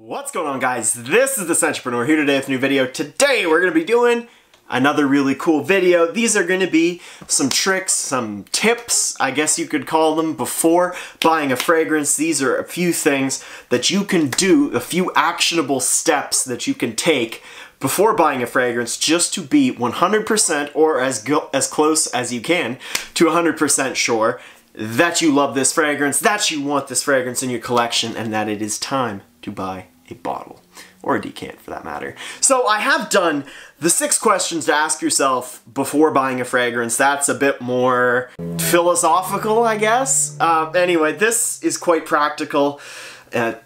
What's going on, guys? This is the Sentrepreneur here today with a new video. Today we're going to be doing another really cool video. These are going to be some tricks, some tips, I guess you could call them, before buying a fragrance. These are a few things that you can do, a few actionable steps that you can take before buying a fragrance just to be 100% or as close as you can to 100% sure that you love this fragrance, that you want this fragrance in your collection, and that it is time to buy a bottle, or a decant for that matter. So I have done the 6 questions to ask yourself before buying a fragrance. That's a bit more philosophical, I guess. Anyway, this is quite practical.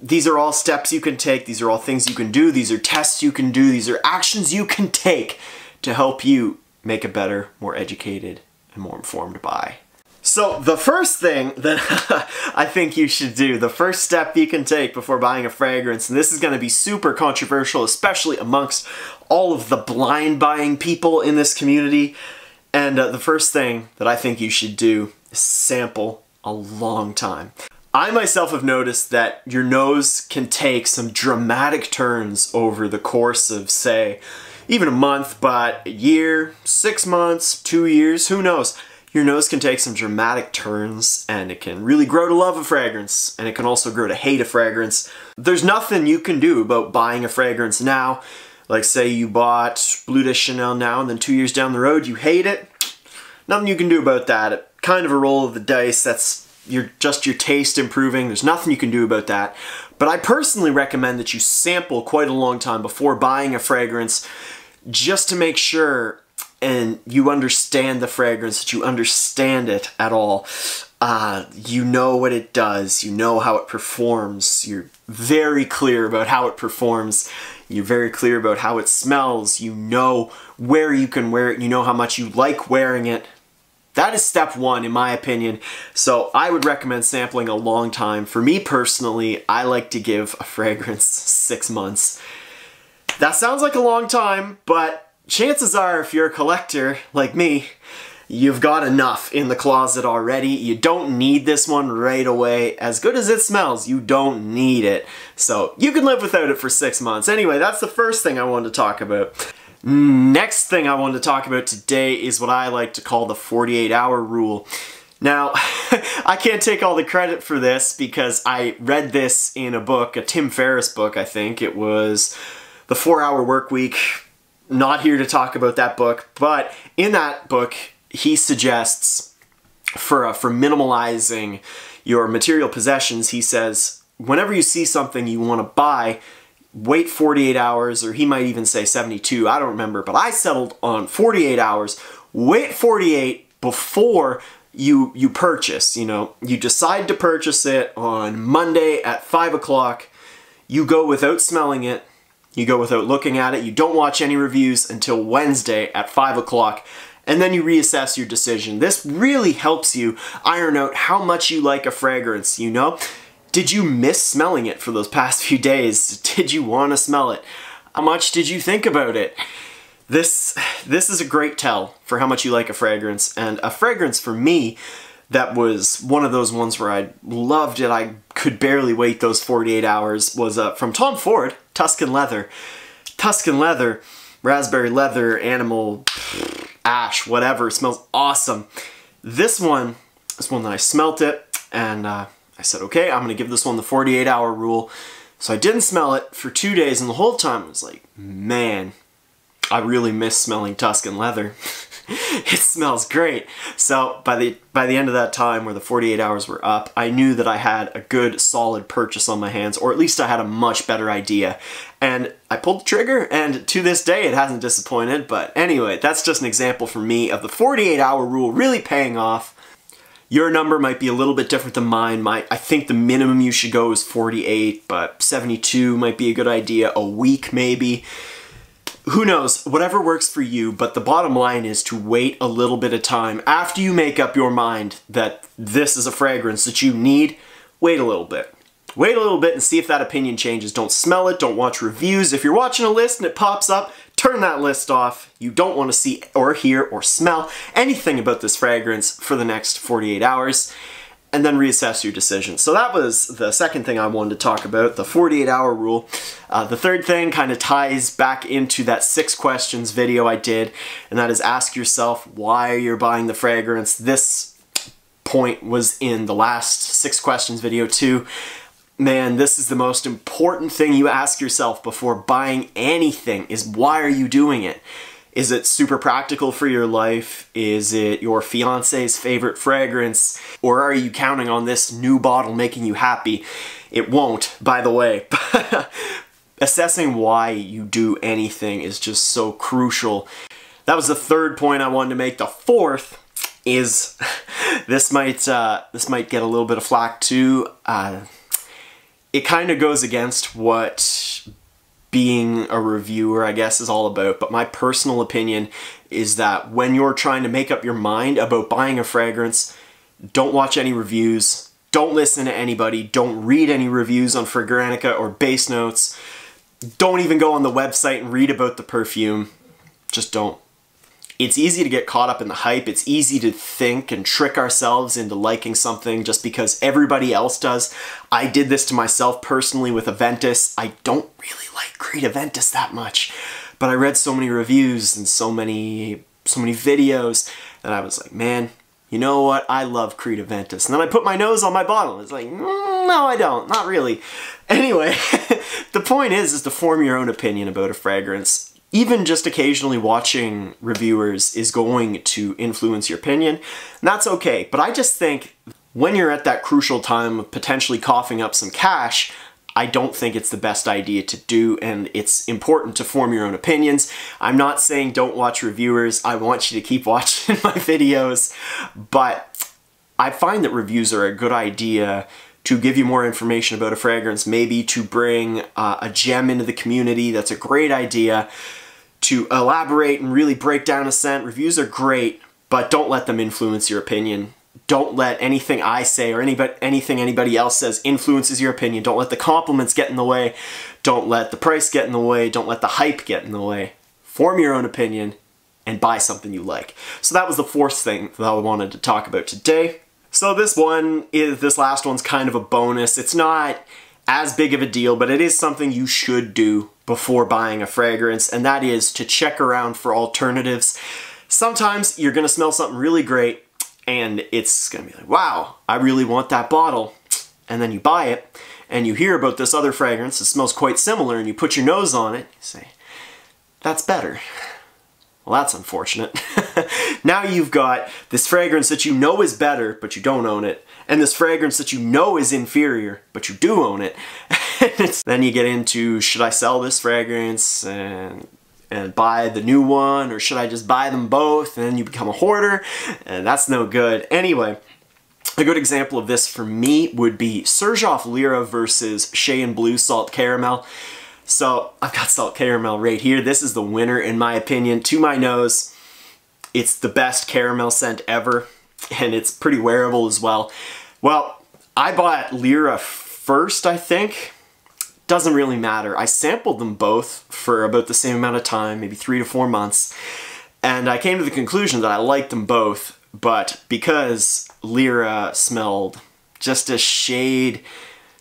These are all steps you can take. These are all things you can do. These are tests you can do. These are actions you can take to help you make a better, more educated, and more informed buy. So the first thing that I think you should do, the first step you can take before buying a fragrance, and this is going to be super controversial, especially amongst all of the blind buying people in this community, and the first thing that I think you should do is sample a long time. I myself have noticed that your nose can take some dramatic turns over the course of, say, even a month, but a year, 6 months, 2 years, who knows? Your nose can take some dramatic turns, and it can really grow to love a fragrance, and it can also grow to hate a fragrance. There's nothing you can do about buying a fragrance now. Like, say you bought Bleu de Chanel now, and then 2 years down the road you hate it. Nothing you can do about that. Kind of a roll of the dice. That's just your taste improving. There's nothing you can do about that. But I personally recommend that you sample quite a long time before buying a fragrance, just to make sure and you understand the fragrance, that you understand it at all. You know what it does, you know how it performs, you're very clear about how it performs, you're very clear about how it smells, you know where you can wear it, you know how much you like wearing it. That is step 1 in my opinion. So I would recommend sampling a long time. For me personally, I like to give a fragrance 6 months. That sounds like a long time, but chances are, if you're a collector like me, you've got enough in the closet already. You don't need this one right away. As good as it smells, you don't need it. So you can live without it for 6 months. Anyway, that's the first thing I wanted to talk about. Next thing I wanted to talk about today is what I like to call the 48-hour rule. Now, I can't take all the credit for this because I read this in a book, a Tim Ferriss book, I think. It was The 4-Hour Workweek. Not here to talk about that book, but in that book, he suggests for minimalizing your material possessions, he says, whenever you see something you want to buy, wait 48 hours, or he might even say 72, I don't remember, but I settled on 48 hours. Wait 48 before you purchase, you know. You decide to purchase it on Monday at 5 o'clock, you go without smelling it, you go without looking at it, you don't watch any reviews until Wednesday at 5 o'clock, and then you reassess your decision. This really helps you iron out how much you like a fragrance, you know? Did you miss smelling it for those past few days? Did you want to smell it? How much did you think about it? This is a great tell for how much you like a fragrance, and a fragrance for me that was one of those ones where I loved it, I could barely wait those 48 hours, was from Tom Ford, Tuscan Leather. Tuscan Leather, raspberry leather, animal, ash, whatever, it smells awesome. This one that I smelt it, and I said, okay, I'm gonna give this one the 48-hour rule. So I didn't smell it for 2 days, and the whole time I was like, man, I really miss smelling Tuscan Leather. It smells great. So by the end of that time, where the 48 hours were up, I knew that I had a good solid purchase on my hands, or at least I had a much better idea. And I pulled the trigger, and to this day it hasn't disappointed. But anyway, that's just an example for me of the 48-hour rule really paying off. Your number might be a little bit different than mine. I think the minimum you should go is 48, but 72 might be a good idea. A week maybe. Who knows, whatever works for you, but the bottom line is to wait a little bit of time. After you make up your mind that this is a fragrance that you need, wait a little bit. Wait a little bit and see if that opinion changes. Don't smell it, don't watch reviews. If you're watching a list and it pops up, turn that list off. You don't want to see or hear or smell anything about this fragrance for the next 48 hours. and then reassess your decision. So that was the second thing I wanted to talk about, the 48-hour rule. The third thing kind of ties back into that 6 questions video I did, and that is ask yourself why you're buying the fragrance. This point was in the last 6 questions video too. Man, this is the most important thing you ask yourself before buying anything, is why are you doing it? Is it super practical for your life? Is it your fiance's favorite fragrance? Or are you counting on this new bottle making you happy? It won't, by the way. Assessing why you do anything is just so crucial. That was the third point I wanted to make. The fourth is, this might get a little bit of flack too. It kind of goes against what being a reviewer, I guess, is all about, but my personal opinion is that when you're trying to make up your mind about buying a fragrance, don't watch any reviews, don't listen to anybody, don't read any reviews on Fragrantica or Base Notes, don't even go on the website and read about the perfume. Just don't. It's easy to get caught up in the hype. It's easy to think and trick ourselves into liking something just because everybody else does. I did this to myself personally with Aventus. I don't really like Creed Aventus that much, but I read so many reviews and so many videos that I was like, man, you know what? I love Creed Aventus. And then I put my nose on my bottle. It's like, no, I don't. Not really. Anyway, the point is to form your own opinion about a fragrance. Even just occasionally watching reviewers is going to influence your opinion, and that's okay. But I just think when you're at that crucial time of potentially coughing up some cash, I don't think it's the best idea to do, and it's important to form your own opinions. I'm not saying don't watch reviewers. I want you to keep watching my videos, but I find that reviews are a good idea to give you more information about a fragrance, maybe to bring a gem into the community. That's a great idea. To elaborate and really break down a scent. Reviews are great, but don't let them influence your opinion. Don't let anything I say or anything anybody else says influences your opinion. Don't let the compliments get in the way. Don't let the price get in the way. Don't let the hype get in the way. Form your own opinion and buy something you like. So that was the fourth thing that I wanted to talk about today. So this last one's kind of a bonus. It's not as big of a deal, but it is something you should do before buying a fragrance, and that is to check around for alternatives. Sometimes you're gonna smell something really great, and it's gonna be like, wow, I really want that bottle. And then you buy it, and you hear about this other fragrance that smells quite similar, and you put your nose on it, you say, that's better. Well, that's unfortunate. Now you've got this fragrance that you know is better, but you don't own it, and this fragrance that you know is inferior, but you do own it. Then you get into, should I sell this fragrance and buy the new one, or should I just buy them both? And then you become a hoarder, and that's no good. Anyway, a good example of this for me would be Xerjoff Lyra versus Shea and Blue Salt Caramel. So I've got Salt Caramel right here. This is the winner in my opinion. To my nose, it's the best caramel scent ever, and it's pretty wearable as well. Well, I bought Lyra first, I think. Doesn't really matter. I sampled them both for about the same amount of time, maybe 3 to 4 months, and I came to the conclusion that I liked them both, but because Lyra smelled just a shade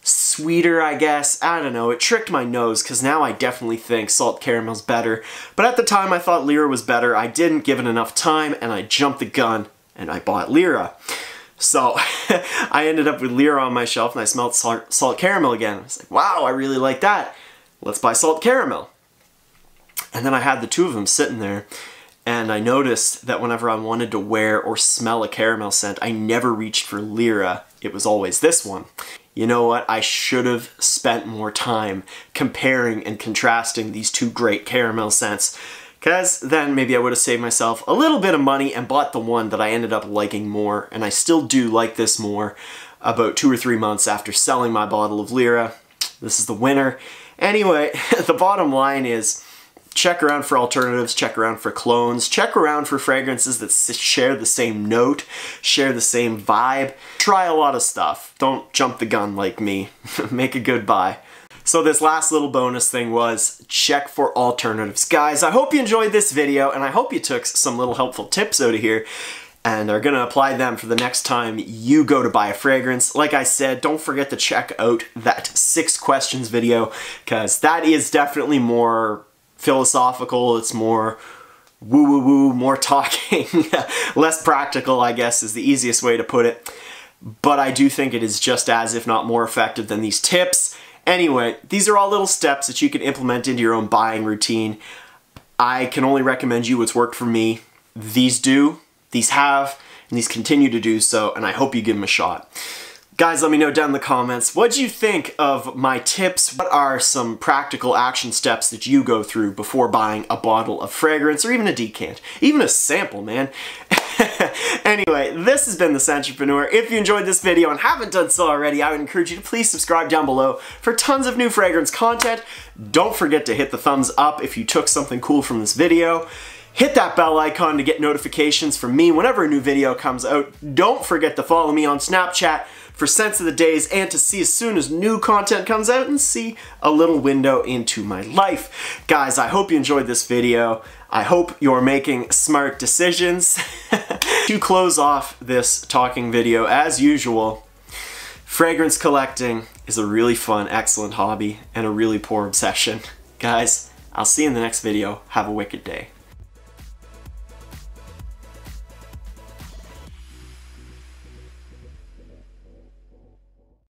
sweeter, I guess, I don't know, it tricked my nose, because now I definitely think Salt Caramel's better. But at the time I thought Lyra was better. I didn't give it enough time, and I jumped the gun, and I bought Lyra. So I ended up with Lyra on my shelf, and I smelled Salt Caramel again. I was like, wow, I really like that. Let's buy Salt Caramel. And then I had the two of them sitting there, and I noticed that whenever I wanted to wear or smell a caramel scent, I never reached for Lyra. It was always this one. You know what? I should have spent more time comparing and contrasting these two great caramel scents, because then maybe I would have saved myself a little bit of money and bought the one that I ended up liking more, and I still do like this more about 2 or 3 months after selling my bottle of Lyra. This is the winner. Anyway, the bottom line is, check around for alternatives, check around for clones, check around for fragrances that share the same note, share the same vibe. Try a lot of stuff. Don't jump the gun like me. Make a good buy. So this last little bonus thing was check for alternatives. Guys, I hope you enjoyed this video, and I hope you took some little helpful tips out of here. and are gonna apply them for the next time you go to buy a fragrance. Like I said, don't forget to check out that 6 questions video, because that is definitely more philosophical. It's more woo-woo-woo, more talking, less practical, I guess is the easiest way to put it. But I do think it is just as, if not more effective than these tips. Anyway, these are all little steps that you can implement into your own buying routine. I can only recommend you what's worked for me. These do, these have, and these continue to do so, and I hope you give them a shot. Guys, let me know down in the comments, what do you think of my tips? What are some practical action steps that you go through before buying a bottle of fragrance, or even a decant? Even a sample, man. Anyway, this has been The Sentrepreneur. If you enjoyed this video and haven't done so already, I would encourage you to please subscribe down below for tons of new fragrance content. Don't forget to hit the thumbs up if you took something cool from this video. Hit that bell icon to get notifications from me whenever a new video comes out. Don't forget to follow me on Snapchat for scents of the days and to see as soon as new content comes out and see a little window into my life. Guys, I hope you enjoyed this video. I hope you're making smart decisions. To close off this talking video, as usual, fragrance collecting is a really fun, excellent hobby and a really poor obsession. Guys, I'll see you in the next video. Have a wicked day.